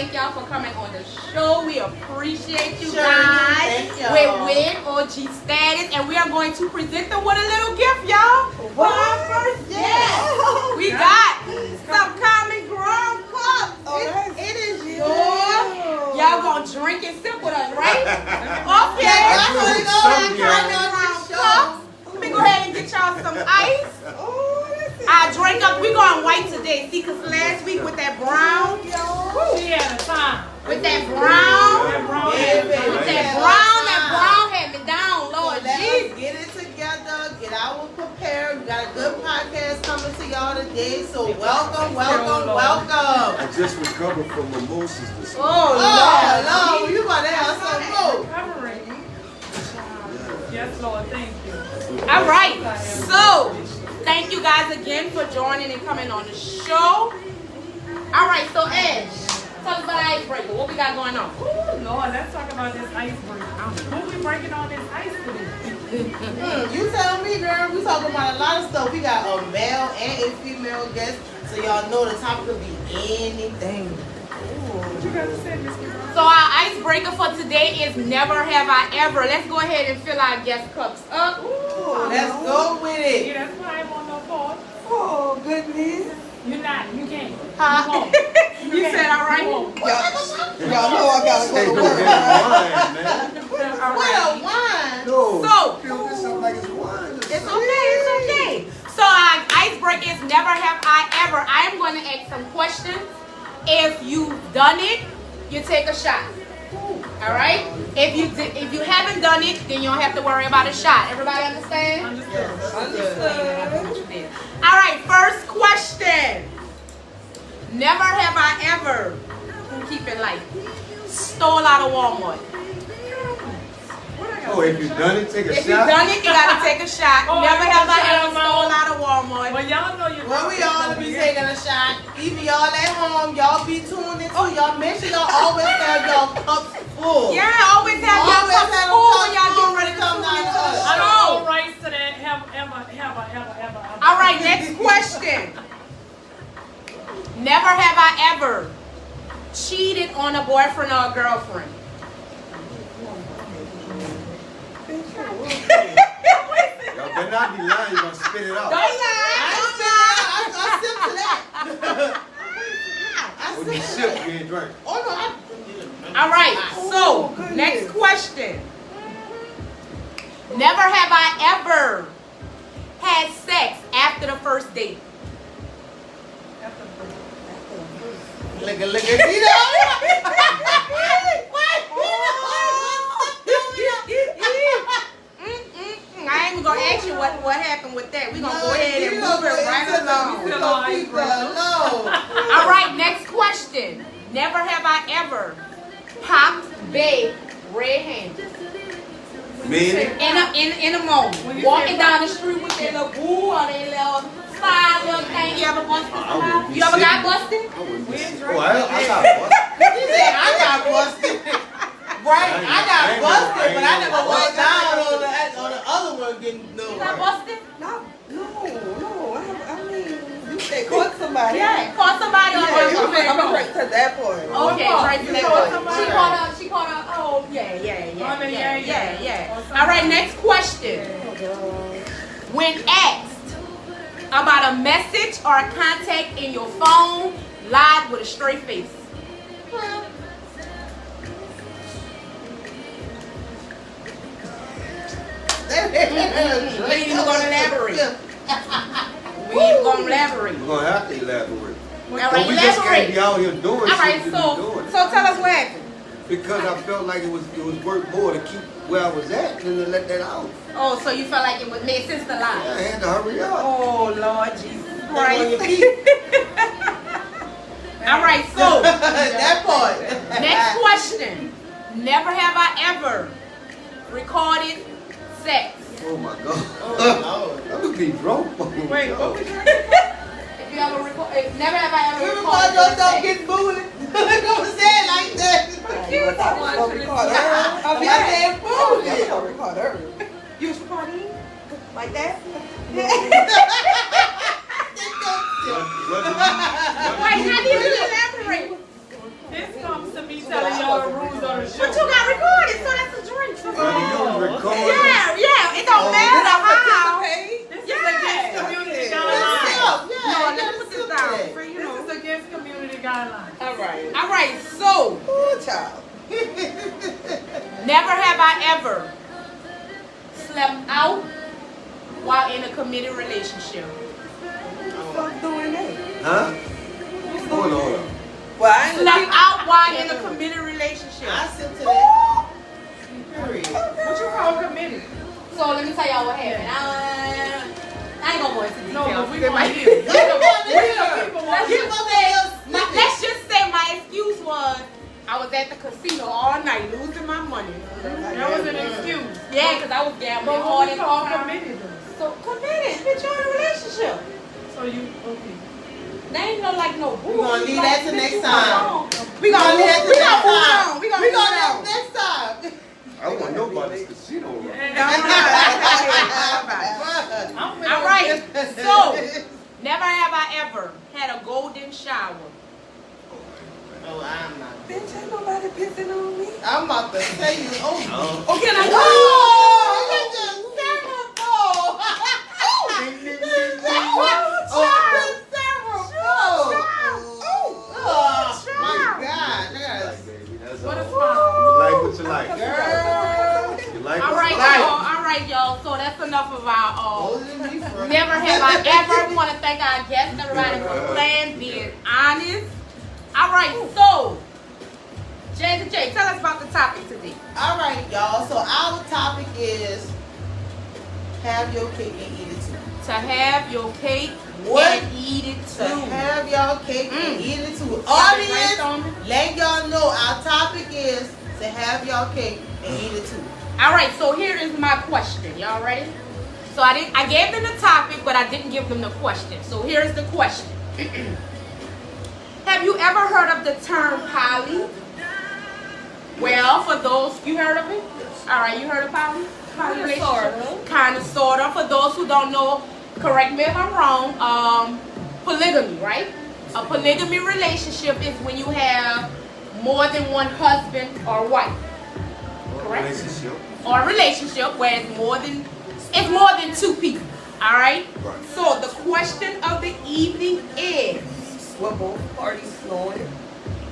Thank y'all for coming on the show. We appreciate you Sure, guys. thank y'all. We're with OG status, and we are going to present them with a little gift, y'all. For our first guest. We got some common ground cups. It is yours. Y'all gonna drink and sip with us, right? Okay. I wanna go Common back ground cups. Let me go ahead and get y'all some ice. I drank up. We going white today. See, cause last week with that brown. She had a time. With that brown. That brown. That brown had me down, Lord Let's Jesus. get it together, get our prepared. We got a good podcast coming to y'all today, so welcome. I just recovered from mimosas this morning. Oh, Lord, you about to have some more. Covering. Yes, Lord, thank you. All right. So, thank you guys again for joining and coming on the show. All right. So, Ed, tell us about Icebreaker. What we got going on? Ooh, Lord, let's talk about this icebreaker. Who we breaking on this ice today? You tell me, girl. We talking about a lot of stuff. We got a male and a female guest, so y'all know the topic could be anything. What you got to say, Miss Kim? So, our icebreaker for today is never have I ever. Let's go ahead and fill our guest cups up. Let's go with it. Yeah, that's why I want no fault. Oh, goodness. You're not. You can't. Huh? You won't. You said all right? You won't. Y'all know I gotta Hey, go to don't work. get wine, man. All What right. a wine. No, So- fill this up like it's wine. It's okay, it's okay. So our icebreaker is never have I ever. I am going to ask some questions. If you've done it, you take a shot. All right? If you haven't done it, then you don't have to worry about a shot. Everybody understand? Understood. All right, first question. Never have I ever, keep it light, stole out of Walmart. Oh, if you've done it, take a If you've shot. done it, you gotta take a shot. Oh, Never I have I shot ever stole out of Walmart. Well, y'all know you're Well, we all be taking a shot. Even y'all at home, y'all be tuned into. Y'all make sure y'all always have y'all cups full. Yeah, always have your Always cups have them full when cups y'all full get ready to when it comes tune down into to the us. I don't show. know rights to that. Ever. All right, next question. Never have I ever cheated on a boyfriend or a girlfriend. Y'all better not be lying. You're going to spit it out. Don't lie. I sip to that. When you sip, you ain't drink. Oh, no, All right, so next question. Never have I ever had sex after the first date. Look at you know? I ain't even gonna ask you what happened with that. We're gonna go ahead and You move know, it right it's along. You know, people alone. All right, next question. Never have I ever popped babe red-handed. Man, In a moment. When you Walking say down the street with their little boo or their little slide little thing. You ever busted I somebody? wouldn't be You ever got sitting. busted? I wouldn't be We ain't sitting. drinking. Oh, I got one. He said, I got busted. Right, I got busted, but I never went down on the other one getting no. You got busted? No. I mean, you said caught somebody. Yeah. Caught somebody on I'm the gonna break to that point. Okay, right to that caught point. somebody? She caught her. Oh, yeah. Yeah. All right, next question. When asked about a message or a contact in your phone, lied with a straight face. We ain't even gonna elaborate. We ain't gonna elaborate. You're going to have to elaborate. All But right, we just can't be elaborate. out here doing All right, shit so to be doing. tell us what happened. Because I felt like it was worth more to keep where I was at than to let that out. Oh, so you felt like it would make sense to Yeah, lie. I had to hurry up. Oh, Lord Jesus On Christ. your feet. All right, so That part. next question. Never have I ever recorded sex. Oh my God. Oh, I would be drunk. Wait, what was your If you ever never have I ever You recorded remember yourself sex. getting booted? Don't say it like that. You were gonna record her. I said booted. You gonna record her. You was recording like that? What Wait, how do you elaborate? It's gonna the rules of the show. But you got recorded, so that's a drink. Honey, you was recording. Yeah, it don't matter how. This is Yeah. against community That's guidelines. up. No, Yeah, let me put this down. For, you This know. is against community guidelines. All right. All right, so Good child. never have I ever slept out while in a committed relationship. Stop doing that. Huh? Hold on. Well, I ain't Slept out while in a committed relationship. I sip to that. Period. What you call committed? So let me tell y'all what happened. I ain't gonna go into No, details. but we They gonna might- hear. We the Yeah. people Let's want Keep to up there. Let's just say my excuse was I was at the casino all night losing my money. That was an excuse. Yeah, because I was gambling But hard what we and call hard. committed though? So committed, bitch, you're in a relationship. So you, okay. They ain't no like no We gonna leave like, that to bitch, next you time. wrong. We gonna leave that to next move time. on. We gonna We move gonna on. leave next time. I don't want to know about this casino. And All right. So never have I ever had a golden shower. Oh, I'm not. Bitch, ain't nobody pissing on me. I'm about to say you. Oh, Oh, can I? oh, you just terrible. Oh, my God. Yes. what a You smile. like what you like. Girl. You like All what right, you like. y'all. All right, y'all. So that's enough of our. Older than me, friend. Never have I ever. Want to thank our guests, everybody, for playing, being honest. All right, so Jay, tell us about the topic today. All right, y'all. So our topic is have your cake and eat it too. To have your cake What? and eat it To too. have y'all cake and eat it too. Y'all been Audience, brainstorming? let y'all know our topic is to have y'all cake and eat it too. All right, so here is my question. Y'all ready? So I gave them the topic, but I didn't give them the question. So here's the question. Have you ever heard of the term poly? Well, for those, you heard of it? All right, you heard of poly? Poly relationship? Kind of, sort of. For those who don't know, correct me if I'm wrong, polygamy, right? A polygamy relationship is when you have more than one husband or wife. Correct? Relationship. Or a relationship where it's more than two people. All right? Right. So the question of the evening is, Well, both parties knowing it.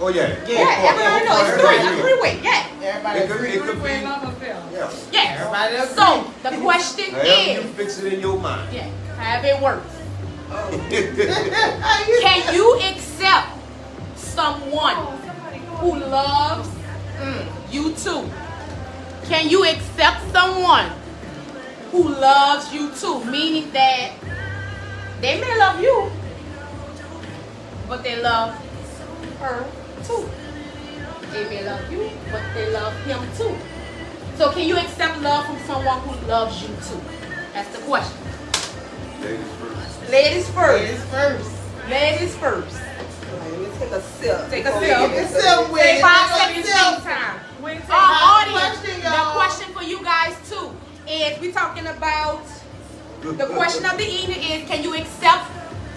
Oh yeah. yeah, everybody knows it's Everybody three. agree. Three-way, yeah. Everybody It could, agree. it could Three-way be. love affair. Yeah. Yeah. Everybody agree. So the question However you is, fix it in your mind. yeah, however it works. How you- Can you accept someone who loves you too? Can you accept someone who loves you too? Meaning that they may love you, but they love her too. They may love you, but they love him too. So can you accept love from someone who loves you too? That's the question. Ladies first. Ladies first. Ladies first. Ladies first. Let me take a sip. Take a before we sip. get Take a into sip it. with Say it. 5 Take a seconds sip. same time. We take Audience, question, the y'all. question for you guys too is we talking about the question of the evening is, can you accept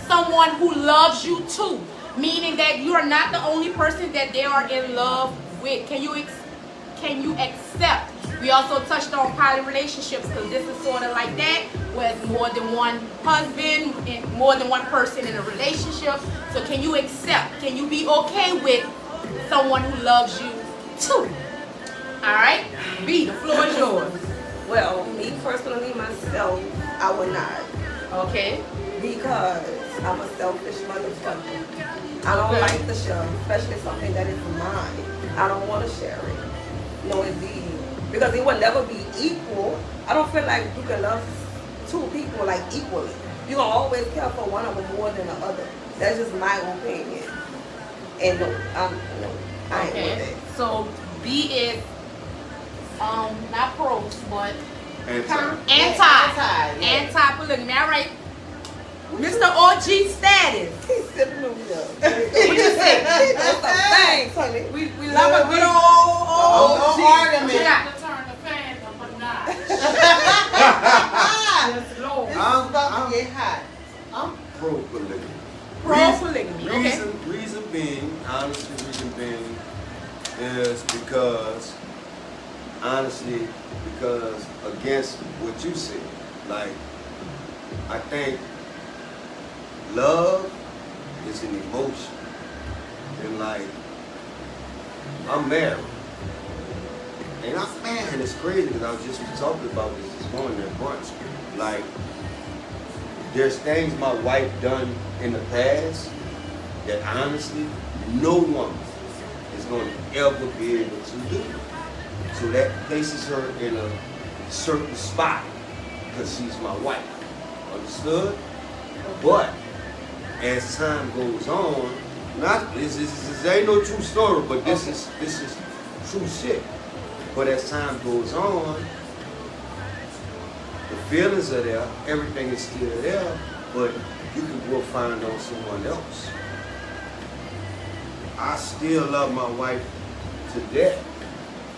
someone who loves you too? Meaning that you are not the only person that they are in love with. Can you accept? We also touched on poly relationships because this is sort of like that, where it's more than one husband and more than one person in a relationship. So can you accept? Can you be okay with someone who loves you too? All right, B, the floor is yours. Well, me personally, myself, I would not. Okay. Because I'm a selfish motherfucker. I don't Okay. like to share, especially something that is mine. I don't want to share it. No, indeed. Because it will never be equal. I don't feel like you can love two people like equally. You're going to always care for one of them more than the other. That's just my opinion. And no, I ain't with Okay. it. So B is not pros, but Anti. anti-polygamy. All right. Mr. OG status. He's sipping on me up. What you say? Thanks, honey. We love a good old Oh, no argument. Yeah. to turn the fan up a notch. Ah, Yes, Lord. this is about to get hot. I'm pro polygamy. Pro polygamy. Okay. Reason being, honestly, reason being is because, honestly, because against what you said, like, I think love is an emotion. And like, I'm married. And man, it's crazy because I was just talking about this morning at brunch. Like, there's things my wife done in the past that honestly, no woman is going to ever be able to do. So that places her in a certain spot because she's my wife. Understood? But as time goes on, this ain't no true story, but this is true shit. But as time goes on, the feelings are there, everything is still there, but you can go find on someone else. I still love my wife to death,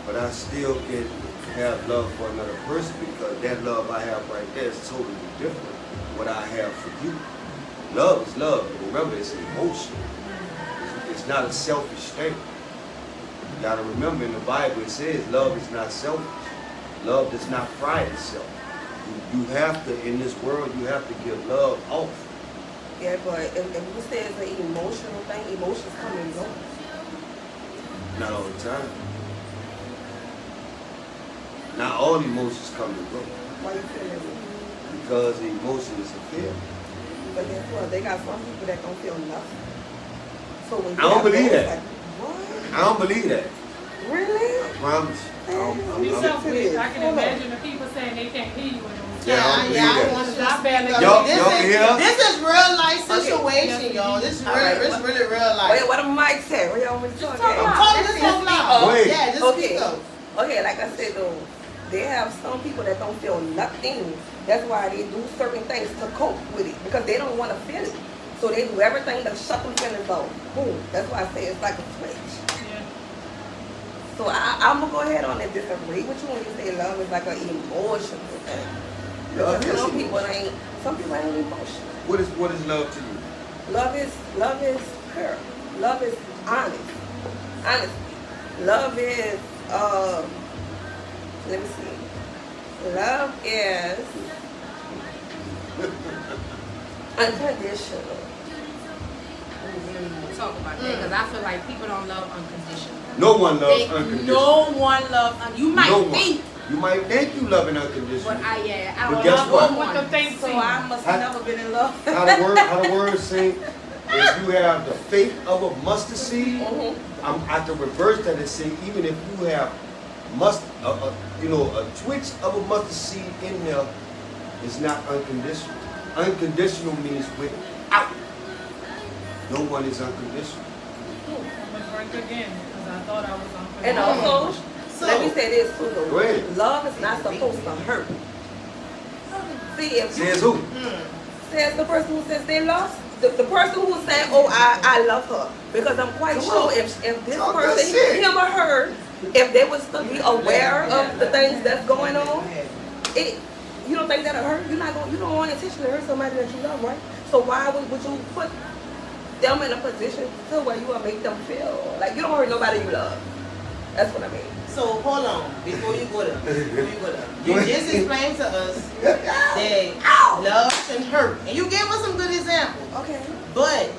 but I still can have love for another person because that love I have right there is totally different from what I have for you. Love is love. Remember, it's an emotion. It's not a selfish thing. You gotta remember in the Bible it says love is not selfish. Love does not pride itself. You have to, in this world, you have to give love off. Yeah, but if you say it's an emotional thing, emotions come and go. Not all the time. Not all emotions come and go. Why you feel that way? Because the emotion is a feeling. But guess what? They got some people that don't feel nothing. So when you I don't have believe those, that. like, what? I don't believe that. Really? I promise you. It's I'm- so weird. I can Hold on. imagine the people saying they can't hear you when it Yeah, I don't believe I that. want you to I barely- speak up. Y'all This can hear? is- This is real life Okay. situation, y'all. This is All really, right. it's really real life. Wait, what am Mike say? What y'all want me to talk talk about? about. Talk this whole loud. Wait. Yeah, just Okay. speak up. Okay, like I said though, they have some people that don't feel nothing. That's why they do certain things to cope with it because they don't want to feel it. So they do everything to shut them feelings off. Boom. That's why I say it's like a switch. Yeah. So I'm gonna go ahead on and disagree with you when you say love is like an emotional thing. Love Because is some people emotional. ain't emotional. What is love to you? Love is pure. Love is honest. Honesty. Love is let me see. Love is unconditional. Talk about that because I feel like people don't love unconditional. No one loves They- unconditional. No one loves you might No one. think, You might think you loving unconditional. but I But don't guess love what? no What one. the thing So see? I must have never been in love. How the word sing, if you have the faith of a mustard seed, Mhm. I can reverse that and say, even if you have a twitch of a mustard seed in there, it's not unconditional. Unconditional means without. No one is unconditional. I'm gonna drink again because I thought I was on. And also, So- let me say this too Go though. ahead. Love is not supposed to hurt. See, if you Says who? says the person who says they lost, the person who's saying, oh, I love her. Because I'm quite Come sure on. if this Talk that person, shit. him or her, if they was to be aware of the things that's going on, you don't think that'll hurt? You don't want intentionally hurt somebody that you love, right? So why would you put them in a position to where you will make them feel like you don't hurt nobody you love? That's what I mean. So hold on, before you go there, you just explained to us that love can hurt, and you gave us some good examples. Okay. But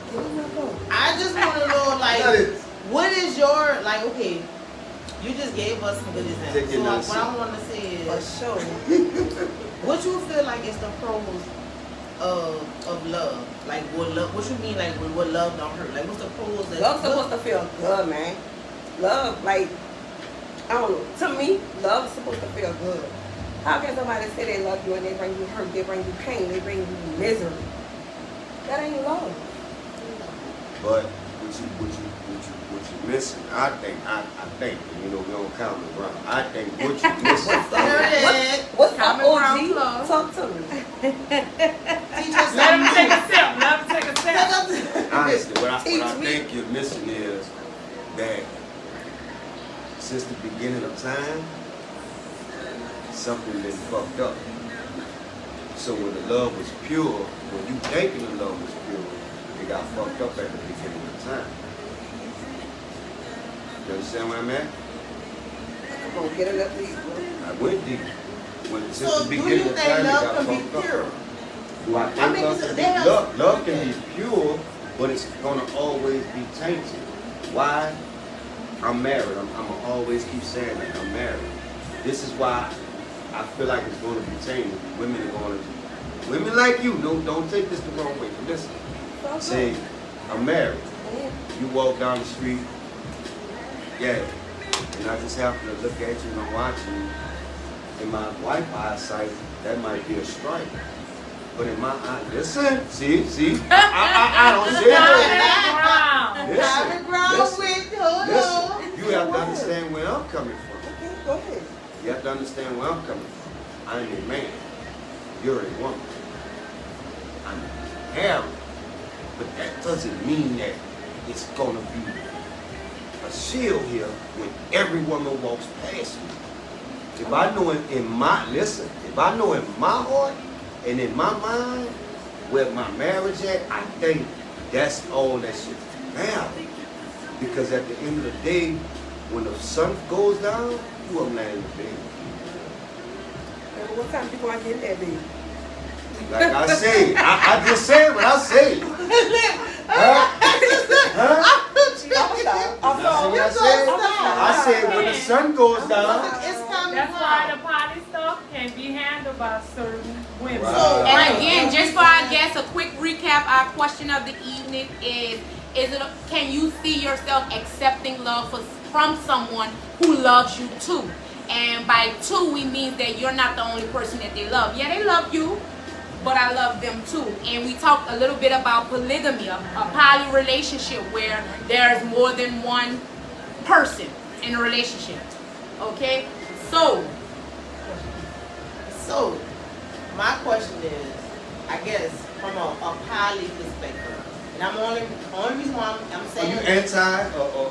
I just want to know, like, what is your okay? You just gave us some good examples. Take So your what I want to say For is, sure. what you feel like is the pros of love? Like, what you mean, like, what love don't hurt? Like, what's the pros that Love's supposed to feel good, man. Love, like, I don't know. To me, love's supposed to feel good. How can somebody say they love you and they bring you hurt, they bring you pain, they bring you misery? That ain't love. But what you missing? I think, we don't count the ground. I think what you missing. What's up, Common ground OG? love. Talk to me. Teach us Let him take something a sip. Let him take a sip. Honestly, what I Teach me. think you're missing is that since the beginning of time, something been fucked up. So when the love was pure, when you thinking the love was pure, it got fucked up at the beginning of time. You understand where I'm at? Come on, get it up deep. I went deep. When since So the do you beginning of think time, it love got can be fucked up. pure? Do I think I mean, love can they be have- love can be pure, but it's gonna always be tainted. Why? I'm married. I'm gonna always keep saying that. I'm married. This is why I feel like it's gonna be tainted. Women like you, don't take this the wrong way. Listen. Say, I'm married. You walk down the street, yeah, and I just happen to look at you and I'm watching you. In my wife's eyesight, that might be a strike. But in my eye, listen, see, I don't say that. Common ground Listen, with, hold on. listen, you have to understand where I'm coming from. Okay, go ahead. You have to understand where I'm coming from. I'm a man. You're a woman. I'm married. But that doesn't mean that it's gonna be a shield here when every woman walks past me. If I know in my, listen, if I know in my heart and in my mind where my marriage at, I think that's all that shit matters. Because at the end of the day, when the sun goes down, you are laying in the bed. What time people are getting that big? Like I say, I just say what I say. I'm sorry. I said when the sun goes down. It's coming That's why the from. poly stuff can be handled by certain women. Right. And again, just for our guests, a quick recap. Our question of the evening is it? Can you see yourself accepting love from someone who loves you too? And by two, we mean that you're not the only person that they love. Yeah, they love you, but I love them too. And we talked a little bit about polygamy, a poly relationship where there's more than one person in a relationship. Okay? So, My question is, I guess, from a poly perspective, and I'm only reason why I'm Are you saying. anti or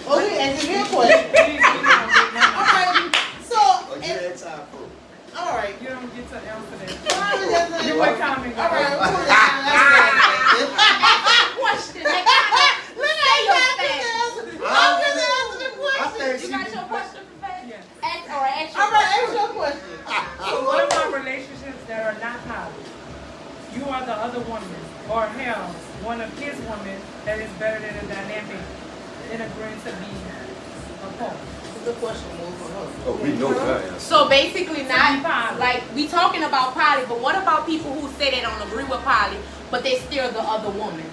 Okay, answer your question. Okay, so, you anti-pro? all right. You don't get to answer that. You You were coming. All right, we'll put it down. question. Let I'm just answer the question. You got your question prepared? Yeah. Ask All right, answer your question. So what about relationships that are not poly? You are the other woman, or hell, one of his women that is better than a dynamic in agreeing to be apart. The question was for her. Oh, we know that. So basically not poly. like we talking about poly, but what about people who say they don't agree with poly, but they're still the other woman?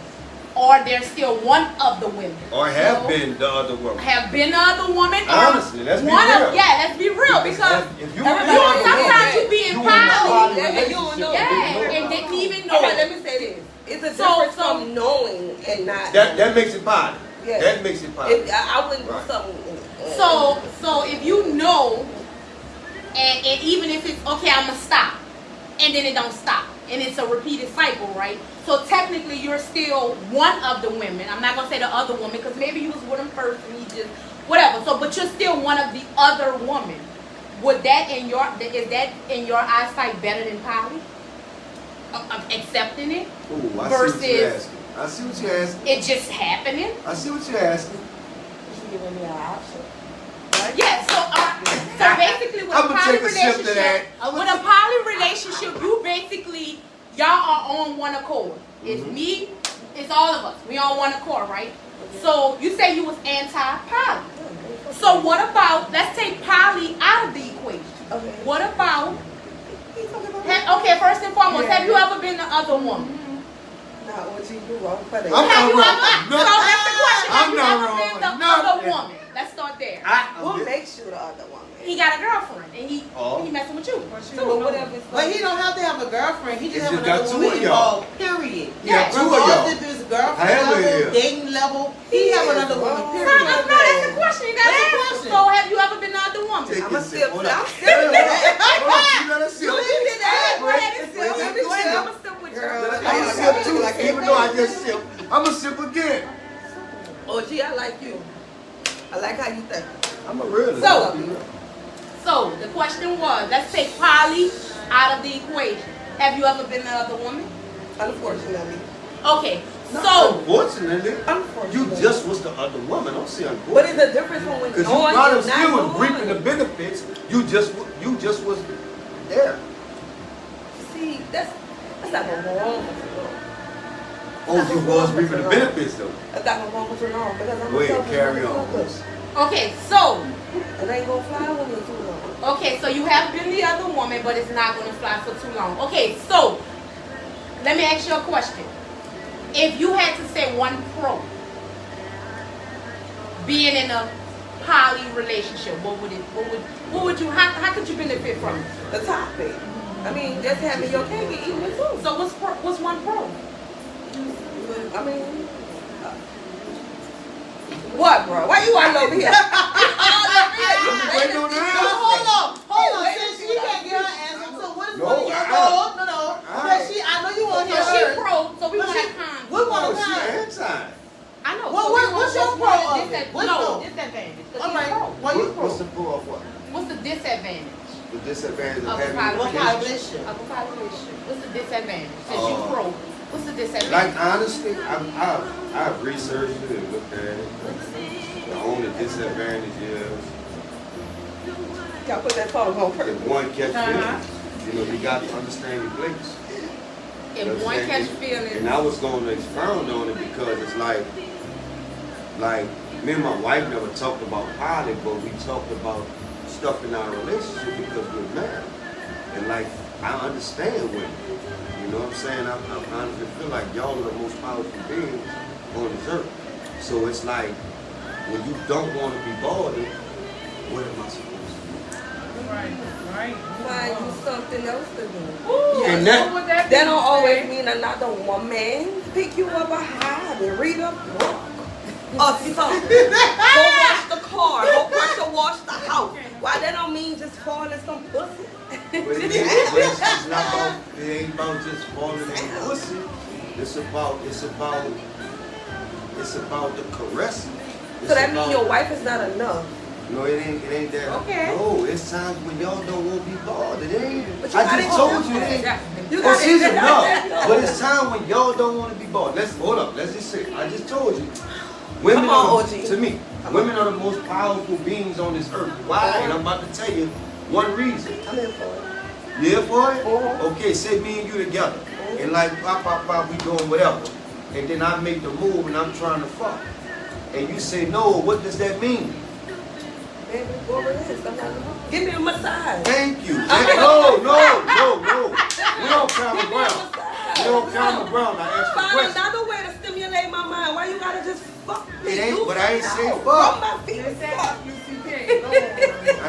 Or they're still one of the women. Or have So, been the other woman. have been the other woman. Or Honestly, let's be one real. Of, yeah, let's be real. Because if you sometimes you be in poly. And you don't know. Yeah, and didn't even know. Okay, let me say this. It's a So- difference so- from knowing and not. That makes it potty. Yeah. That makes it potty. I wouldn't do Right. something. So if you know, and even if it's okay, I'm gonna stop, and then it don't stop, and it's a repeated cycle, right? So technically, you're still one of the women. I'm not gonna say the other woman because maybe you was with him first and he just whatever. So, but you're still one of the other women. Would that is that in your eyesight better than poly? Accepting it Ooh, I versus- see what you're asking. I see what you're asking. it just happening? I see what you're asking. Giving me an option. Yeah, so basically with a I'ma poly take a sip to that. relationship, I'ma with a poly relationship, you basically, y'all are on one accord. It's me, it's all of us. We on one accord, right? So you say you was anti-poly. So what about, let's take poly out of the equation. Okay. What about, He's talking about okay, first and foremost, Yeah. have you ever been the other woman? not what you do wrong for that. I'm Have you not ever, wrong. so that's the question, have I'm you not ever wrong been for the nothing. other woman? Let's start there. What makes you the other woman? He got a girlfriend and he Oh. messing with you. But you But don't what know. if it's But he don't have to have a girlfriend. He He just have just got another two woman of y'all. involved. Period. Yeah, two of Regardless y'all. if it's girlfriend However it level, is. dating level, he have another woman. No, Period. no, that's the question. You gotta That's the ask. question. So, have you ever been the other woman? Take I'm a this sip. Hold I'm on. sipping Hold that. on, you let us sip. You did that. Go ahead and sip. Let me Go ahead. sip. I'm gonna sip with you. Girl, I'm gonna sip too. Even though I just sip, I'm gonna sip again. Oh, gee, I like you. I like how you think. I'm a realist. So, the question was, let's take poly out of the equation. Have you ever been the other woman? Unfortunately. Okay. So, unfortunately, you Unfortunately. just was the other woman. Don't say But unfortunately. it's a difference from when Because you knowing probably you're still not was reaping the knowing. benefits. You just was there. See, that's not no wrong with you. Oh, you was reaping the benefits though. That's not no wrong with you, no. Because I'm Go a ahead, selfish carry motherfucker. on. okay, so, It ain't gonna fly with me too long. okay, so you have been the other woman, but it's not going to fly for too long. Okay, so, let me ask you a question. If you had to say one pro being in a poly relationship, what would you, how could you benefit from it? The topic. I mean, just having your cake and eating it too. So what's one pro? I mean, what, bro? Why you all over here? Wait, no, Hold on. Since she can't get her answer, so what is No, one of your I- No. I- Because I know you want to So hear she her. pro, so we But want she- to con. we want Oh, to she con. anti. I know. What- so what- we what's want- your what's pro one of it? What's no, no? disadvantage. 'cause All she's right. pro. Why you pro? What's the pro of what? What's the disadvantage The disadvantage of of a having poly a What kind of relationship? Of a poly relationship. What's the disadvantage? Since you pro, what's the disadvantage? Like honestly, I've researched it and looked at it. The only disadvantage is Y'all put that phone on if first. one catch Uh-huh. feelings, you got to understand your place. If one catch feelings, And I was going to expound on it because it's like me and my wife never talked about poly, but we talked about stuff in our relationship because we're married. And like, I understand women. You know what I'm saying? I honestly feel like y'all are the most powerful beings on this earth. So it's like, when you don't want to be bothered, what am I supposed to do? Right. Find you something else to do. Ooh, And what would that be? That don't always mean another woman pick you up a hobby, read a book, or something. Go wash the car, go pressure wash the house. Why that don't mean just falling in some pussy? But it's not about, it ain't about just falling in pussy. It's about the caressing. So that means your wife is not enough. No, it ain't that. Okay. No, it's times when y'all don't want to be bothered. It ain't. But you I gotta just told you it accept ain't. that. You Oh, gotta she's accept enough. that. But it's time when y'all don't want to be bothered. Hold up. Let's just say, I just told you. Women Come on, are, OG. to me, women are the most powerful beings on this earth. Why? And I'm about to tell you one reason. I'm in for it. You here for it? Uh-huh. Okay, say me and you together. And like, pop, we doing whatever. And then I make the move and I'm trying to fuck. And you say, no, what does that mean? Baby, go relax. I'm not enough. Give me a massage. Thank you. Okay. No. We don't common ground. We don't common ground. I asked the Find question. another way to stimulate my mind. Why you gotta just fuck me? It ain't, Do but I ain't something say else. fuck. Rub my feet. They said Fuck. UCK. Go on.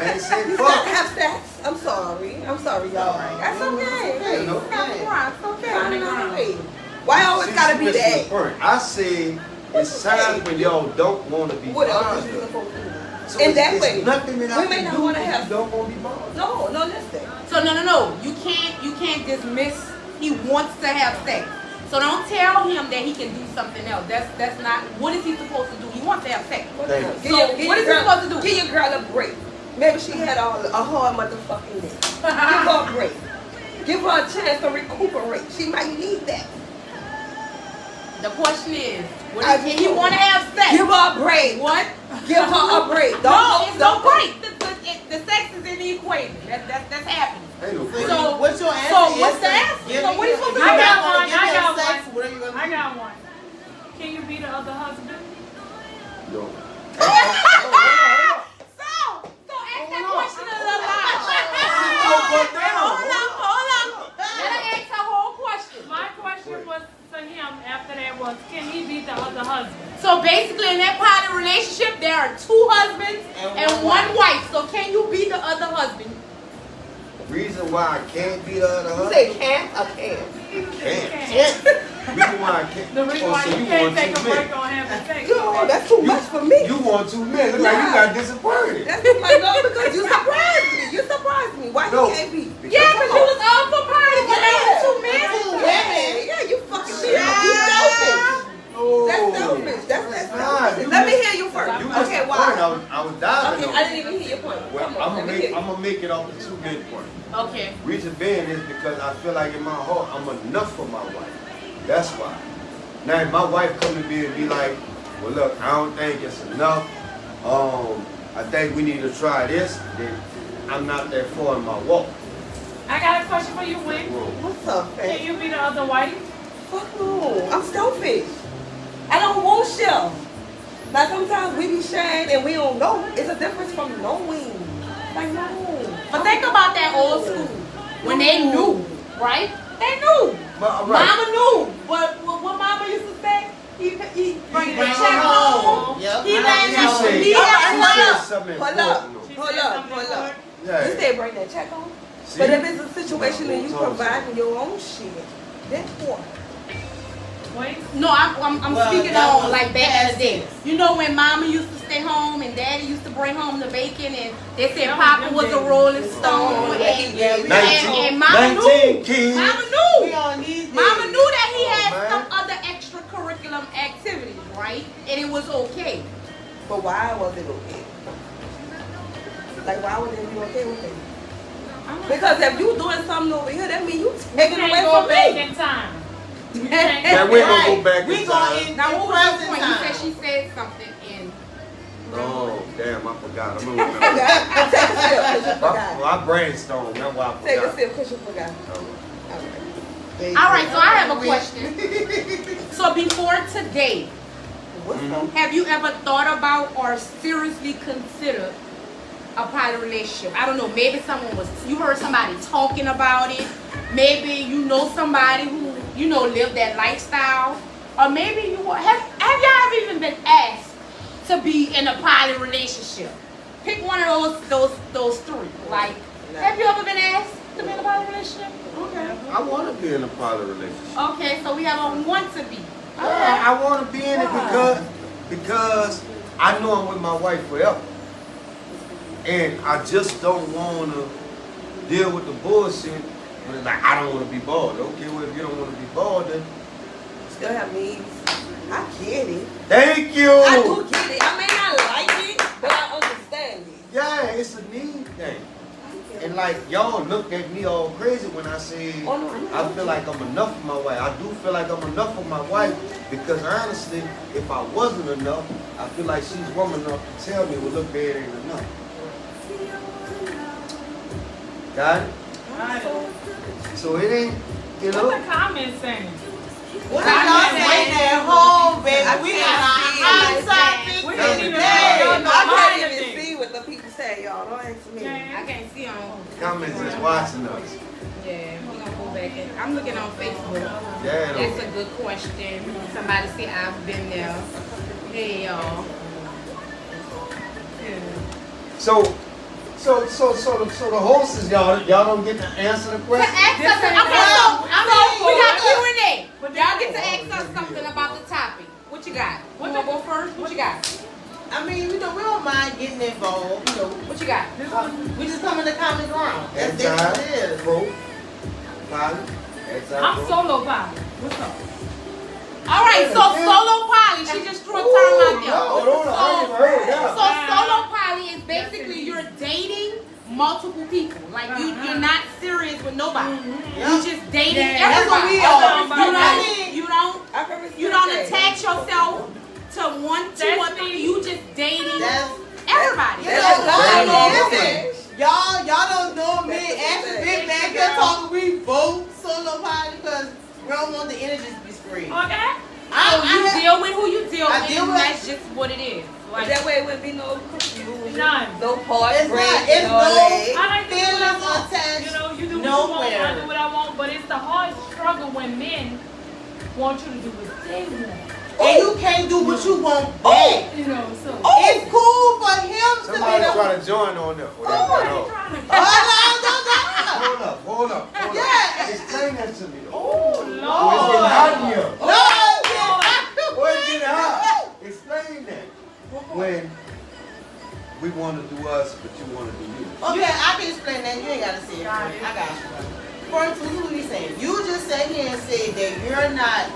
I ain't say You gotta fuck. have sex. I'm sorry, y'all. That's okay. You know? It's okay. Common ground. Why always She's gotta be missing that? point. I say it's times when y'all don't want to be What else is you bothered. supposed to do? So In it's- that it's way, nothing that I we may can not do wanna if have- you don't want to be bothered. No, listen. so no. You can't dismiss. He wants to have sex. So don't tell him that he can do something else. That's not. What is he supposed to do? He wants to have sex. Thank you. So what is he supposed to do? Give your girl a break. Maybe she had a hard motherfucking day. Give her a break. Give her a chance to recuperate. She might need that. The question is, can he want to have sex? Give her a break. What? Give her a break. No, it's no don't break. The sex is in the equation. That's happening. Ain't no break. So What's your answer? So what's the answer? Give So me what are you your- supposed to if do? you're I not got gonna one, give I me got sex, one. what are you gonna I do? got one. Can you be the other husband? No. So ask that question a little louder. Hold on. Let her ask her whole question. My question was to him after that was, can he be the other husband? So basically, in that part of the relationship, there are two husbands and one wife. So can you be the other husband? Reason why I can't be the other You husband? say can't or can? Can't. Reason why I can't. The reason Oh, why so you you can't want take a two break men. on having sex. Yo, that's too much for me. You want 2 men. Look like you got disappointed. That's too much. No, because you surprised me. You surprised me. Why No. you can't be? Yeah, because you was all for party, but they were two men. Yeah, you fucking me up. You selfish. No. That's selfish. That's Nah, selfish. you Let me missed- hear you first. You missed Okay, the point. why? I was diving Okay, on I it. didn't even hear your point. Well, Come I'm on, let me hear you. gonna make it off the 2 men point. Okay. Reason being is because I feel like in my heart I'm enough for my wife. That's why. Now if my wife come to me and be like, well look, I don't think it's enough. I think we need to try this. Then I'm not that far in my walk. I got a question for you, Wing. What's up, Can fam? you be the other wife? Fuck no. I'm selfish. I don't want share. Like sometimes we be sharing and we don't know. It's a difference from knowing. Like no. But think about that old school. When they knew, right? They knew. But, right. Mama knew. What Mama used to say? He bring the bring check it home. home. Yep. He I let know. me She be said- at she work. said something Hold important, up. though. She Hold said up, something hold up. important. Yeah. You say bring that check home. See? But if it's a situation and you Totally. providing your own shit, then what? Wait. No, I'm Well, speaking that on was like back in the day. past You know when Mama used to stay home and Daddy used to bring home the bacon and they said That was Papa them was a days. Rolling Stone Oh, and, yeah, we- and Mama 19 knew. kids. Mama We knew. on these Mama days. knew that he Oh, had man. some other extracurricular activities, right? And it was okay. But why was it okay? Like why would it be okay with it? Because if you doing something over here, that means you You taking can't away go from back me. in time. Yeah, we ain't gonna go back We in gonna time. in Now what was your present point? You time. said she said something in. Oh, damn, I forgot. I'm gonna Okay, remember. take a sip because you forgot. I brainstormed. That's why I Take a forgot. sip because you forgot. They- All right, so I have a question. So before today, What's Mhm. up? have you ever thought about or seriously considered a pilot relationship? I don't know, maybe you heard somebody talking about it. Maybe you know somebody who, lived that lifestyle. Or maybe have y'all ever even been asked to be in a pilot relationship? Pick one of those three. Like, have you ever been asked to be in a pilot relationship? Okay. I want to be in a pilot relationship. Okay, so we have a want to be. Yeah, I want to be in it because I know I'm with my wife forever, and I just don't want to deal with the bullshit. But it's like I don't want to be bald. Okay, well if you don't want to be bald, then Still have needs. I get it. thank you. I do get it. I may not like it, but I understand it. Yeah, it's a need thing. And like y'all look at me all crazy when I say Oh, no, I know. I feel like I'm enough for my wife. I do feel like I'm enough for my wife because honestly, if I wasn't enough, I feel like she's woman enough to tell me, well look, there ain't enough. Got it? Got it. So it ain't, you know. What's the comment saying? What are y'all waiting at home, baby? We got a hot topic We can't can't even even today. know I behind can't the even thing. see what the people say, y'all. Don't ask me. I can't see on. Comments is watching us. Yeah, we're gonna go back and I'm looking on Facebook. Yeah, That's though. a good question. Somebody said I've been there. Hey y'all. So the hosts y'all don't get to answer the To question. ask us, This okay, ain't- so we got Q&A. But Y'all get to this- ask us something about the topic. What you got? You What wanna the- go first? What you got? I mean, we don't mind getting involved. What you got? This one, We just come in the common ground. That's That's what it is. Pro. Pilot. That's I'm solo pilot. What's up? All right, so solo poly. She just threw a term out there. Hold on, I ain't even heard that. So solo poly is basically you're dating multiple people. Like you're not serious with nobody. You just dating Yeah, that's what everybody. we are. I can respect You don't that. attach yourself to one, two, or That's three. me. You just dating That's everybody. Yeah, That's y'all what know I'm me. saying. Y'all don't know me. That's Ashley what been I'm back saying. here talking. We both solo party because we don't want the energy to be sprayed. Okay. So you deal with who you deal I with, deal and with- that's just what it is. But that way it wouldn't be no confusion. None. No part It's break. not. It's no no leg. I like to do what I feelings want. attached. You know, you do what you want, I do Nowhere. what I want, but it's the hard struggle when men want you to do what they want. And you can't do what you want back. You know, so. It's cool for him to be Somebody the. try to join on there. Well, Oh, they got off. trying to- Hold up. Yeah. Explain that to me. Oh, Oh, it's Lord. getting hot in here. No, Oh, it's getting hot. Explain that. When we want to do us, but you want to do you. Okay, I can explain that. You ain't gotta say it. Got it. I got you. First, what we saying? You just sat here and said that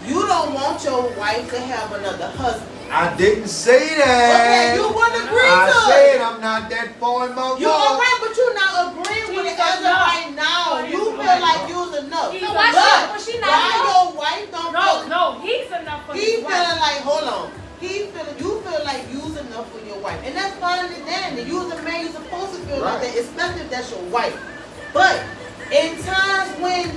you don't want your wife to have another husband. I didn't say Okay, that. you wouldn't agree I to said it. I'm not that far in my You walk. alright, but you're not agreeing with it He's as of enough. right now. He's You feel enough. like you're enough. He's So enough. why But she not why enough? your wife don't No, feel, no, he's enough for he his feeling wife. like, hold on. You feel like you's enough for your wife. And that's fine and dandy. You as a man, you're supposed to feel like Right. that, especially if that's your wife. But in times when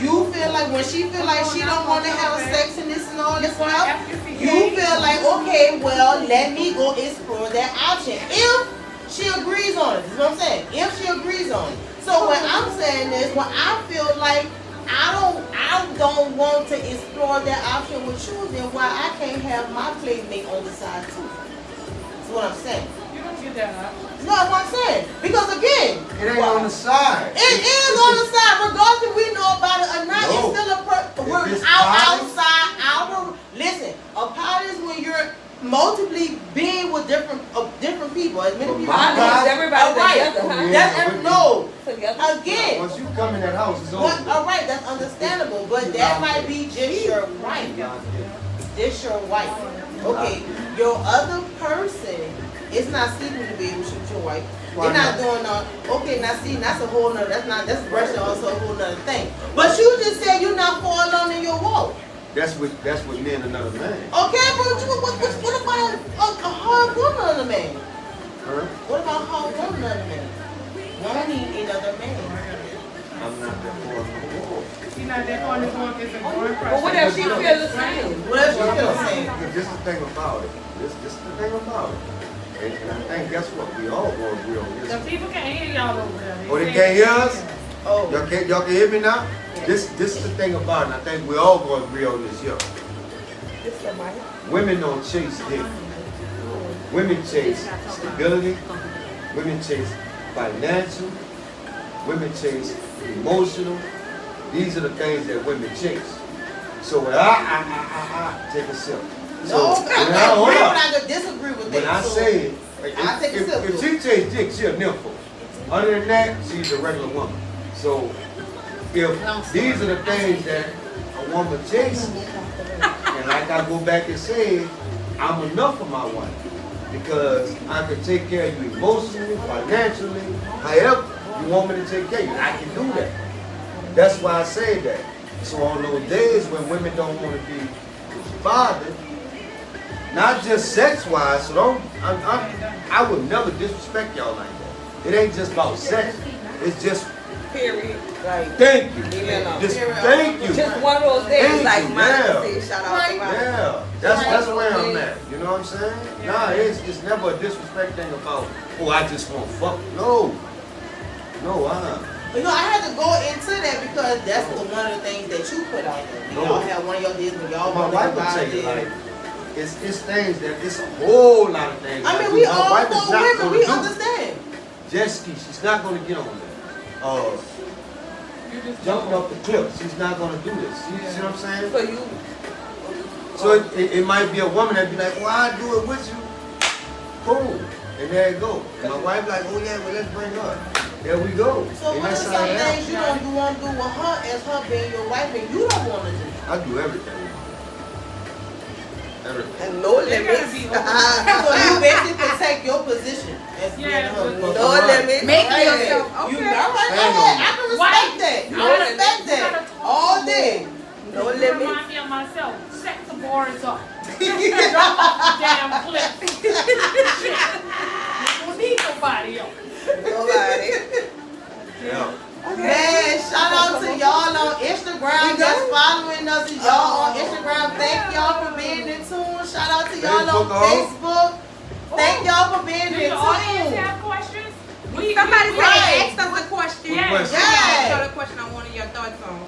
you feel like, when she feel like she don't want to have sex and this and all this stuff, you feel like, okay, well, let me go explore that option. If she agrees on it, is what I'm saying. If she agrees on it. So what I'm saying is, when I feel like I don't want to explore that option with you, then why I can't have my playmate on the side too? That's what I'm saying. You don't get that option. No, that's what I'm saying. Because again, It ain't on the side. it is on the side, regardless if we know about it or not. No. It's still we're If it's outside our. Listen, a pot is when you're multiply being with different people, as many But people. my as God- Everybody Alright. together, huh? That's no. Together. Again, Once you come in that house, it's over. all right, that's understandable, but that might be just your wife. Just your wife. Okay, your other person is not sleeping to be able to shoot your wife. Why They're not not? doing okay, now see, that's a whole nother, that's brushing also a whole nother thing. But you just said you're not far along in your walk. That's what me and another man. Okay, but what about a hard woman on a man? Huh? What about a hard woman on a man? Wanting another man. I'm not that far from the wall. He's not that far in his walk, it's a growing process. But what if she feel the same? What else you feel saying? This is the thing about it. This is the thing about it. And I think guess what? We all gonna agree on The this. people can't hear y'all over there. Oh, they say- can't hear us? Oh, Y'all can hear me now? This is the thing about it. And I think we all gonna agree on this here. This is my Women don't chase dick. Women chase stability. Women chase financial. Women chase emotional. These are the things that women chase. So when I take a sip. So no, hold I'm up. not gonna disagree with When that. I So, say it, I'll take a sip, if too. she chase dick, she a nympho. Other than that, she's a regular woman. So if these are the things that a woman chases, and like I go back and say, I'm enough for my wife because I can take care of you emotionally, financially, however you want me to take care of you. I can do that. That's why I say that. So on those days when women don't want to be bothered, not just sex-wise, so I would never disrespect y'all like that. It ain't just about sex. It's just period. Like, thank you. leave me alone. Just thank you. Just one of those days, Thank like you, Monica yeah. said, shout out to Monica. Yeah, that's where I'm at. You know what I'm saying? Nah, it's never a disrespect thing about, oh, I just want fuck. No, You know, I had to go into that because that's one of the things that you put out there. No. Y'all have one of your deals when y'all My want wife to would buy tell you, it. like, it's things that, it's a whole lot of things. I I mean, do. we My all wife is for not women, gonna we do. understand. Jet ski, she's not gonna get on that. You just Jumping off the cliff, she's not gonna do this. You see what I'm saying? So you, So it might be a woman that be like, well, I'll do it with you. Cool. And there you go. And my wife like, oh yeah, well, let's bring her. There we go. So And what are that's some how it things happens. you want to do with her as her being your wife and you don't want to do? I do everything. Everything. and no They gotta limits. be So you basically protect your position as being Yeah, her. but- No limits. Make Hey, yourself You okay. all right? Stand Go on ahead. I can respect that. You I gotta- respect you that gotta talk all to day. No You limits. remind me of myself. Set the boards up. Drop off the damn cliff. Shit. You don't need nobody else. Nobody. Yeah. Man, shout out to y'all on Instagram that's following us. Y'all on Instagram. Thank y'all for being in tune. Shout out to y'all on Facebook. Thank y'all for being Do in the audience tune. have questions? Somebody said Right. asked us a question. Yeah. question? I Yeah. got a question on one of your thoughts on.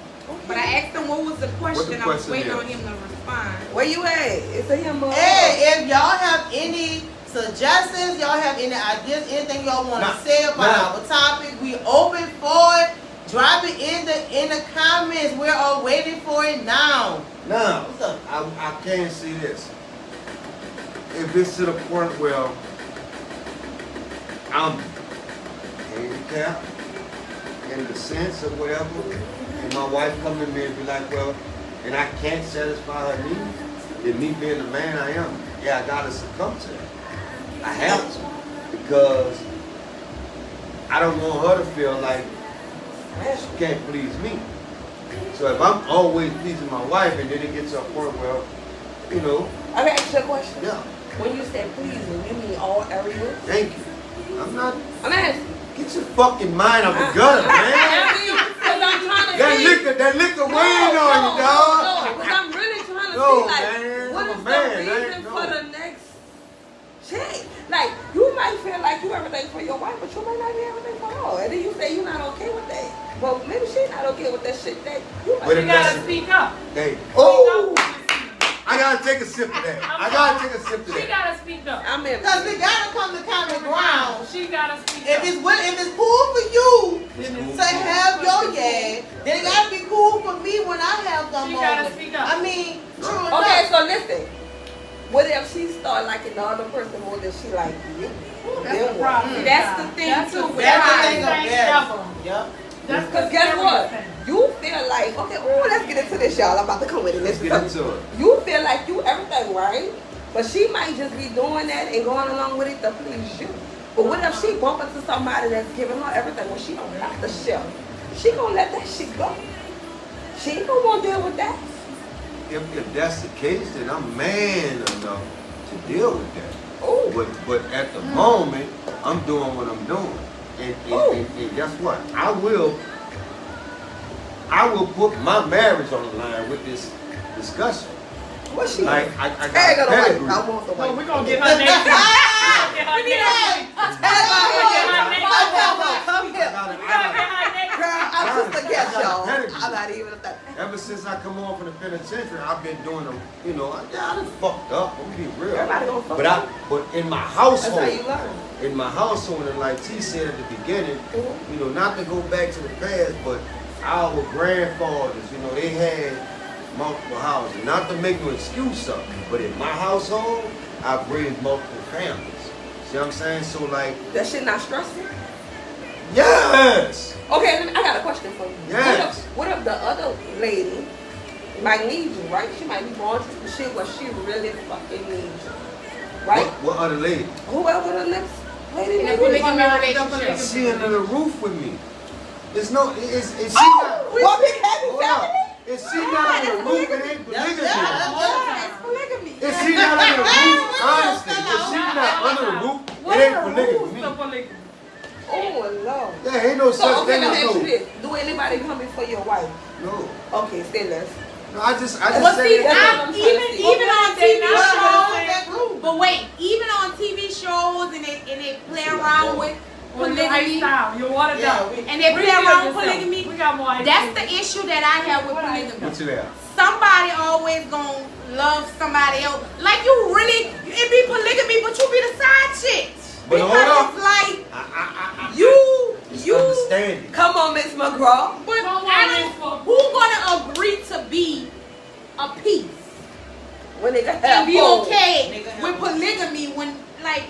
But I asked him what was the question. I was question waiting is? on him to respond. Where you at? It's a him. Hey, if y'all have any suggestions, y'all have any ideas, anything y'all want Nah, to say about nah. our topic, we open for it. Drop it in the comments. We're all waiting for it now. Now, What's up? I can see this. If it's to the point where I'm handicapped in the sense of whatever, and my wife come to me and be like, well, and I can't satisfy her needs, then me being the man I am, yeah, I gotta succumb to that. I have to. Because I don't want her to feel like she can't please me. So if I'm always pleasing my wife and then it gets to a point where, you know, I can ask you a question. yeah, When you say pleasing, you mean all areas? thank you. I'm not, I'm asking. get your fucking mind out the gutter, man. Because I'm trying to see. That liquor weighing on you, dog. No, because I'm really trying to No, see, like, man, what I'm is a man, the reason man, for no. the next chick? Like, you might feel like you everything for your wife, but you might not be everything for her. And then you say you're not okay with that. Well, maybe she's not okay with that shit that you might But You if gotta that's- speak up. Hey, Speak oh, up. I gotta take a sip of that. I gotta take a sip of She that. gotta speak up. I'm in. Because we gotta come to common ground. She gotta speak If up. it's cool for you It's cool. to have your yeah, then it gotta be cool for me when I have them She gotta moments. speak up. I mean, true Okay, enough. so listen. What if she start liking the other person more than she like you? That's Then the what? problem. See, that's the thing, That's too, the with That's the pride. thing of Thank yes. devil. Yep. That's Because the guess scariest what? thing. You feel like, okay, oh, let's get into this, y'all. I'm about to come with it. Let's get into it. You feel like you everything, right? But she might just be doing that and going along with it to please you. But what if she bump into somebody that's giving her everything when she don't like the shit? She gonna let that shit go. She ain't gonna want to deal with that. If that's the case, then I'm man enough to deal with that. Oh, But at the moment, I'm doing what I'm doing. And guess what? I will put my marriage on the line with this discussion. what's she? Like I I ain't got got no wife. pedigree. I want the No, wife. we're gonna get her next week. Get her We need next a- week. Come We're here. gonna get her next Girl, I'm just a guest, I got y'all. pedigree. I'm not even a thing. Ever since I come home from the penitentiary, I've been doing them. You know, I done fucked up. I'm gonna be real. Everybody gonna fuck But up. but in my That's how household, you learn. in my household, and like T said at the beginning, you know, not to go back to the past, but our grandfathers, you know, they had multiple houses. Not to make no excuse up, but in my household, I've raised multiple families. See what I'm saying? So like, That shit not stressful. yes, Okay, I got a question for you. Yes. What if the other lady might need you, right? She might be going through some shit where she really fucking needs you, right? what other lady? Whoever the next lady In a may be. polygamy relationship. She under the roof with me. It's no, is she Oh, not? what big happy Hold up. family? If she not under the roof, it ain't polygamy. That's polygamy. If she not under the roof, honestly, if she not under the roof, it ain't polygamy. Who's the polygamy? Oh Lord. There ain't no So such okay, thing let me as ask you no. this: do anybody come before your wife? No. Okay, say less. No, I just Well, said see, it. that's what I'm trying to see. even on They TV not shows, but wait, even on TV shows and they play around with polygamy, Lifestyle. You're watered Yeah, down. we- and they play around with polygamy. We got more ideas. That's the issue that I have with polygamy. What you there? Somebody always gonna love somebody else. Like you really, it be polygamy, but you be the side chick. But Because hold up. it's like I you. understand it. Come on, Miss McGraw. But Come on, I Miss don't. Fuck. Who gonna agree to be a piece When they got and be whole, okay Nigga have with whole. polygamy when like?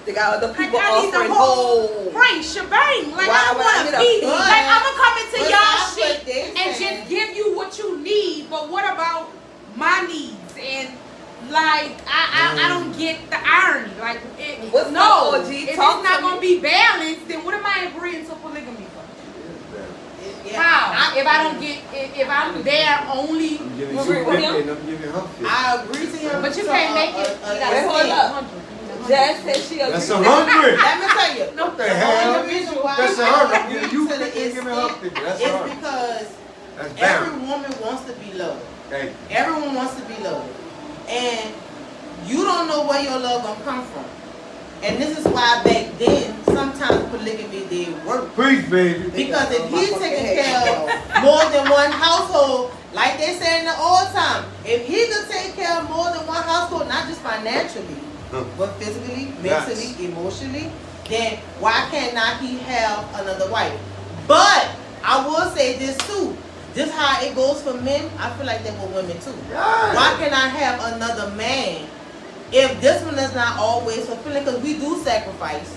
they got other Like, people I need the offering whole whole. right shebang. Like Why I would I want get a a piece. piece? Like I'ma come into But y'all that's what shit they and saying. just give you what you need. But what about my needs? And like I don't get the irony. Like What's no, up, OG? if Talk it's not to gonna me. be balanced, then what am I agreeing to polygamy for? Yeah. How? If I don't get if I'm there only. I'm giving Agree you with 50 him? and I'm giving her 50. I agree to him. But you to can't make it. a You gotta Wait, hold say up. 100. Jazz said she agreed. That's 100. Let me tell you. What the hell? reason why That's I 100. I'm agree giving you to the 50 and giving her 50. That's It's 100. because That's every balanced. woman wants to be loved. Thank you. Everyone wants to be loved. And you don't know where your love gonna come from. And this is why back then, sometimes polygamy did work. Preach, baby. Because if he's taking care of more than one household, like they said in the old time, if he could take care of more than one household, not just financially, but physically, mentally, emotionally, then why cannot he have another wife? But I will say this too. Just how it goes for men, I feel like that with women too. Right. Why can I have another man if this one is not always fulfilling? Because we do sacrifice.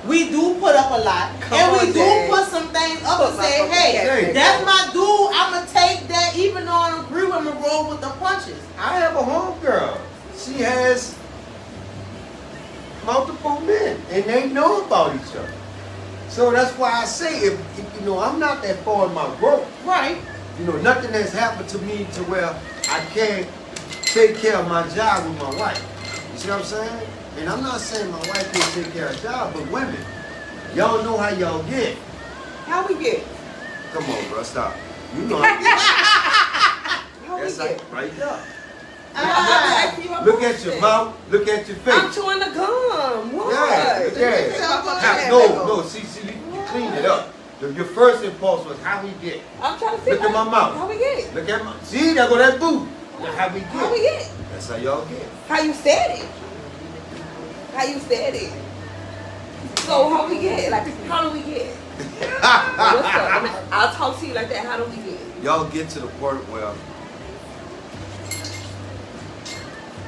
We do put up a lot. Come and on, we do Jay. put some things up Put and my say, fucking hey, cat that's my dude. I'm going to take that even though I don't agree with him and roll with the punches. I have a homegirl. She has multiple men, and they know about each other. So that's why I say, if you know, I'm not that far in my growth. Right. You know, nothing has happened to me to where I can't take care of my job with my wife. You see what I'm saying? And I'm not saying my wife can't take care of her job, but women, y'all know how y'all get. How we get? Come on, bro, stop. You know how you How we That's get? like right there. Look Look at your mouth. Look at your face. I'm chewing the gum. What? Yeah. No. See, you cleaned it up. Your first impulse was how we get. I'm trying to see. Look at my mouth. How we get? Look at my. See, there go that boo. How we get. How we get? That's how y'all get. How you said it. How you said it. So how we get? Like, how do we get? What's up? I mean, I'll talk to you like that. How do we get? Y'all get to the point where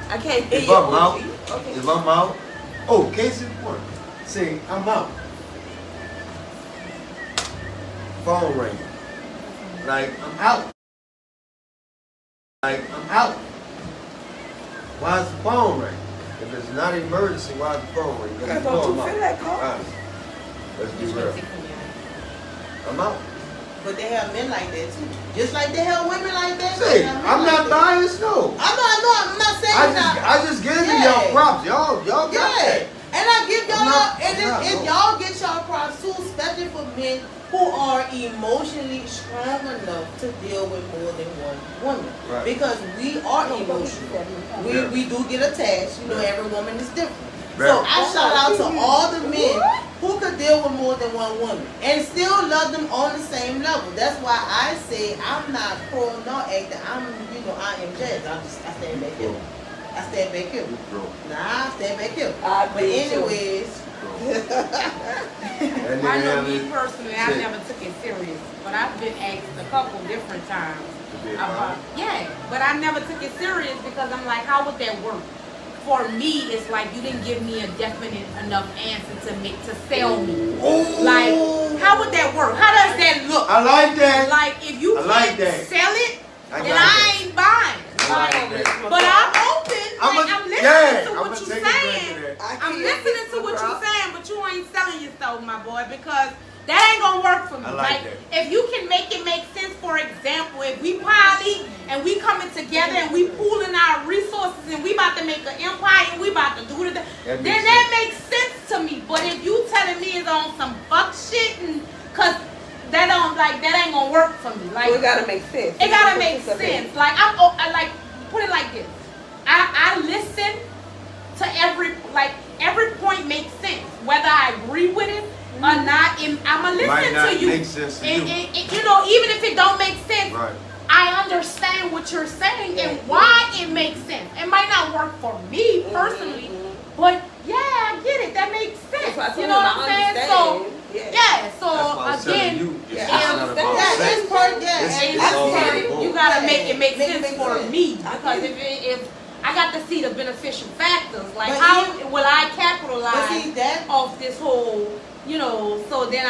I can't hear if you. I'm out, Okay. if I'm out, oh, case in point, say I'm out. Phone ringing. Like I'm out. Like I'm out. Why is the phone ringing? If it's not an emergency, why is the phone ringing? Because don't you feel that call? Honest. Let's be real. I'm out. But they have men like that too. Just like they have women like that. Say, they have men I'm like not that. biased, no. I'm not saying that. I just giving Yeah. y'all props. Y'all got that. And I give y'all, I'm if not. y'all get y'all props too, especially for men who are emotionally strong enough to deal with more than one woman. Right. Because we are emotional. Yeah. We do get attached. You know, Yeah. every woman is different. Right. So I shout out to all the men who could deal with more than one woman and still love them on the same level. That's why I say I'm not pro nor actor. I am jazz. I stand back here. I stand back here. Nah, I stand back here. But anyways, I know me personally, I never took it serious, but I've been asked a couple different times about, but I never took it serious because I'm like, how would that work? For me, it's like you didn't give me a definite enough answer to sell me. Like, how would that work? How does that look? I like that. Like, if you like can't that. sell it, I then like I that. ain't buying. I like Like, that. but I'm open. Like, I'm listening to what you're saying. I'm listening to what you're saying, but you ain't selling yourself, my boy, because that ain't gonna work for me. I like that. If you can make it make sense, for example, if we poly and we coming together and we pooling our resources and we about to make an empire and we about to do it, then that makes sense to me. But if you telling me it's on some fuck shit and cause that ain't gonna work for me. Like, It gotta make sense. it gotta make sense. Like I like put it like this. I listen to every point makes sense. Whether I agree with it or not, I'ma listen to you. Make sense to you. You know, even if it don't make sense, Right. I understand what you're saying and why it makes sense. It might not work for me personally, but yeah, I get it. That makes sense. You know what I'm saying? So That's why I'm telling again, you, it's if- not about sex. it's part It's all about the you both. gotta make it make Make it sense make for sense. me because if I got to see the beneficial factors, like But how you- will I But capitalize see that. off this whole, you know? So then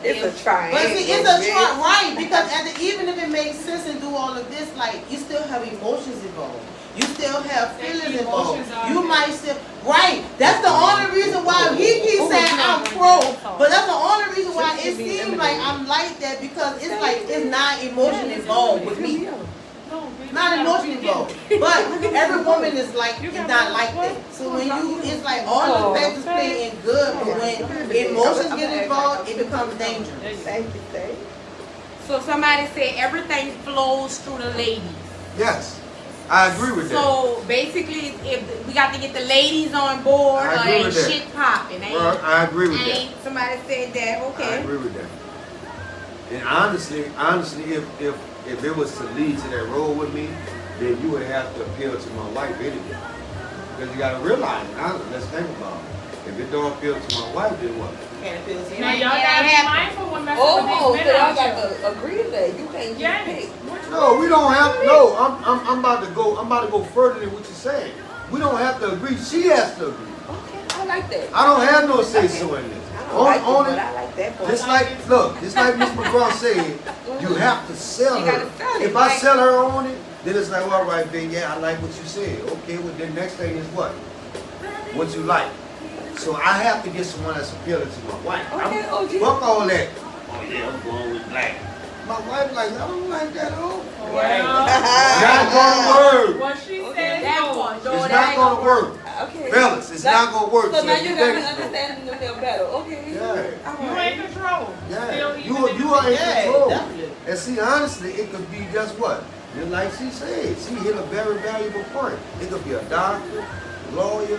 It's a triangle. But see, it's a try, right? Because even if it makes sense and do all of this, like you still have emotions involved. You still have feelings involved. Emotions are You there. might still right. That's the only reason why he keeps saying I'm pro. But that's the only reason why it seems like I'm like that because it's like it's not emotion involved with me. Not emotion involved. But every woman is like is not like that. So when you it's like all the factors play in good, but when emotions get involved, it becomes dangerous. Thank you, thank you. So somebody said everything flows through the ladies. Yes, I agree with that. So basically, if we got to get the ladies on board, I or agree ain't with that. shit popping. Well, I agree with that. Ain't somebody said that? I Okay. agree with that. And honestly, if it was to lead to that role with me, then you would have to appeal to my wife anyway. Because you gotta realize, let's think about it. If it don't appeal to my wife, then what? Can't feel it. Now y'all Yeah, gotta be happen. mindful when messing Oh, with so these men y'all out got here. to agree to that. You can't Yes. just pick. No, we don't have. No, I'm about to go. I'm about to go further than what you're saying. We don't have to agree. She has to agree. Okay, I like that. I don't have no say so in this. I don't like it, Only, but I like that part. just like just like Miss McGraw said, you have to sell You her. gotta sell it, If I right? sell her on it, then it's like, all right, babe, yeah, I like what you said. Okay, well, the next thing is what? What you like. So I have to get someone that's appealing to my wife. Okay, OG. Fuck all that. Oh yeah, I'm going with black. my wife like, I don't like that hoe. Well, Not gonna work. what she Okay, said, that no. part. It's not gonna work. Okay. Fellas, it's not gonna work. So now if you you got me think so. understanding them little better. Okay. Yeah. All You right. ain't control. Yeah, Still you even you are in Yeah, control. definitely. And see, honestly, it could be just what? Just like she said, she hit a very valuable point. It could be a doctor, lawyer.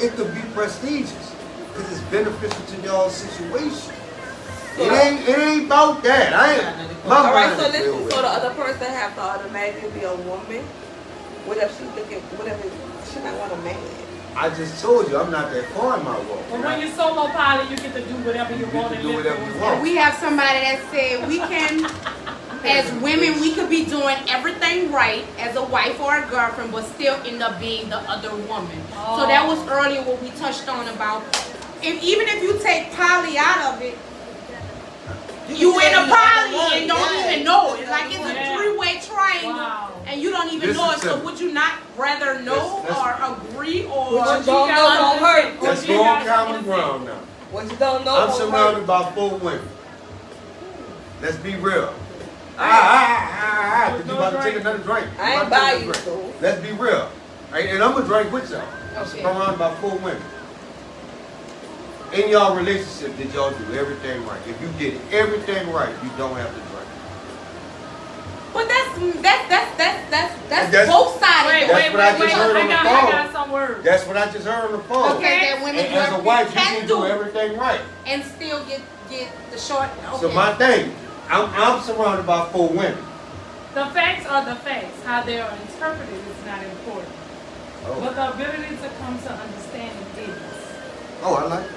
It could be prestigious because it's beneficial to y'all's situation. It ain't about that. I ain't. My All right. mind So is listen. filled with So it. the other person have to automatically be a woman. What if she's looking? Whatever she might want a man. I just told you I'm not that far in my walk. But when you're solo pilot, you get to do whatever you You want can and do live whatever for you yourself. want. We have somebody that said we can, as women, we could be doing everything right as a wife or a girlfriend, but still end up being the other woman. So that was earlier what we touched on about, even if you take poly out of it, you in a poly and don't even know it. Like it's a Yeah. three-way triangle, Wow. and you don't even This know is it. So simple. would you not rather know Let's- or agree or? What you don't know gotta won't hurt. understand. Let's Or go you on gotta common understand. ground now. What you don't know I'm won't hurt. surrounded by 4 women. Let's be real. Cause you about to take another drink. You I ain't about to buy take you, another drink. so. Let's be real. And I'm gonna drink with y'all. I'm Okay. surrounded by 4 women. In y'all relationship, did y'all do everything right? If you did everything right, you don't have to drink. But that's That's- both sides. Wait, That's wait, what I wait, just wait. heard on the I phone. got some words. That's what I just heard on the phone. Okay, that women And as a do wife, you can can do do everything right. and still get the short. Okay. So my thing, I'm surrounded by 4 women. The facts are the facts. How they are interpreted is not important. Oh, But the ability to come to understanding is. oh I like that.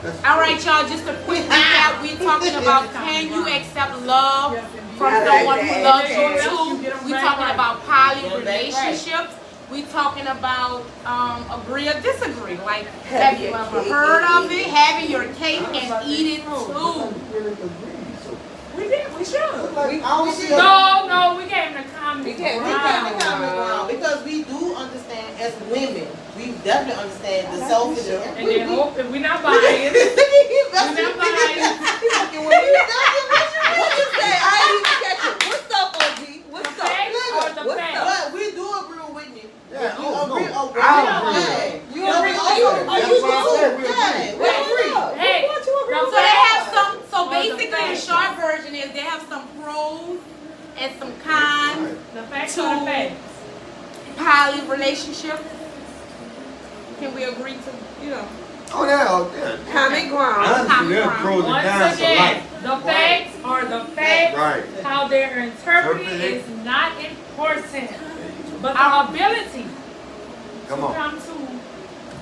That's All right, y'all. Just a quick recap. We're talking about can you accept love from I like someone who that. loves Yeah. you too. Get 'em We're back talking right. about poly Get 'em back right. relationships. We're talking about agree or disagree. Like, Have have you your ever cake heard and of eat it? it. Having your cake and eat it too. We did. We should. I don't see No, we came to common We came- We Wow. can't be common ground because we do understand as women. We definitely understand the selfish. And then hope if we're not buying, we're not buying. What you say? I ain't even catch it. What's up, OG? What's The up? facts or the What's facts? up? But we do agree with Whitney. Yeah, You oh, agree? no. Agree. I Yeah. agree. You Yeah. agree? Yeah. Oh, That's you what I said, we do? agree. Yeah, we agree. Hey, What you agree the So they have facts. some. So Or the basically, the facts. short version is they have some pros and some cons. The facts are the facts. Poly relationship. Can we agree to, you know? Oh, yeah. Common ground. Honestly, there's pros and Once cons to again, life. the facts are the facts. Right. How they're interpreted Interpreted. is not important. But the ability Come to on. come to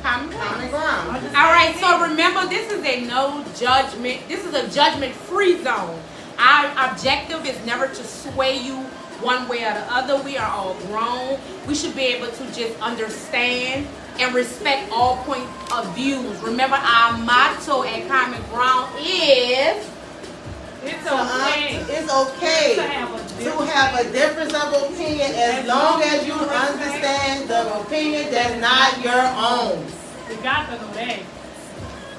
Common Common ground. ground. All right, so remember, this is a no judgment. This is a judgment-free zone. Our objective is never to sway you one way or the other. We are all grown. We should be able to just understand and respect all points of views. Remember, our motto at Common Ground is it's So, okay it's okay to have a to different have a difference of opinion as long as you understand the opinion that's not your own. You got to know that.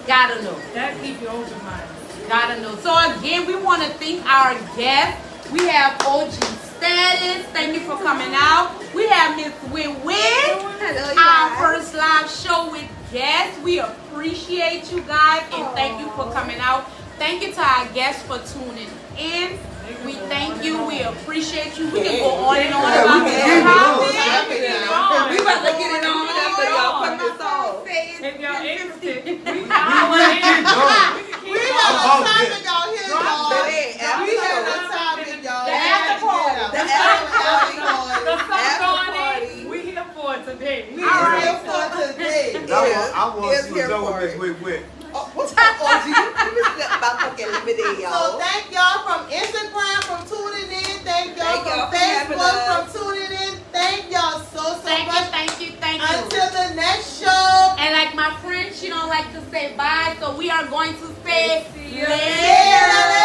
gotta know. That keep you open-minded. Gotta know. So again, we want to thank our guests. We have OG Status. Thank you for coming out. We have Miss Win Win. Hello, you Our guys. first live show with guests. We appreciate you guys and thank you for coming out. Thank you to our guests for tuning in. We thank you. We appreciate you. We can go on and on Yeah, about we this can topic. keep it on. We about to get it on after y'all put this on. If y'all interested, we We can can keep going. We keep have going. a topic out here, y'all. Baby, We have a topic, y'all. The after party. The The After sun party. going in, we here for it today. We All are right. here for today. I want Yes, to see here what's over for this it. with. What's up, OG? We was about fucking lemonade, So y'all. thank y'all from Instagram for tuning in. Thank y'all Thank y'all from for having Facebook us. for tuning in. Thank y'all so Thank you, much. thank you, thank you. Until the next show. And like my friend, she don't like to say bye, so we are going to say See ya. later.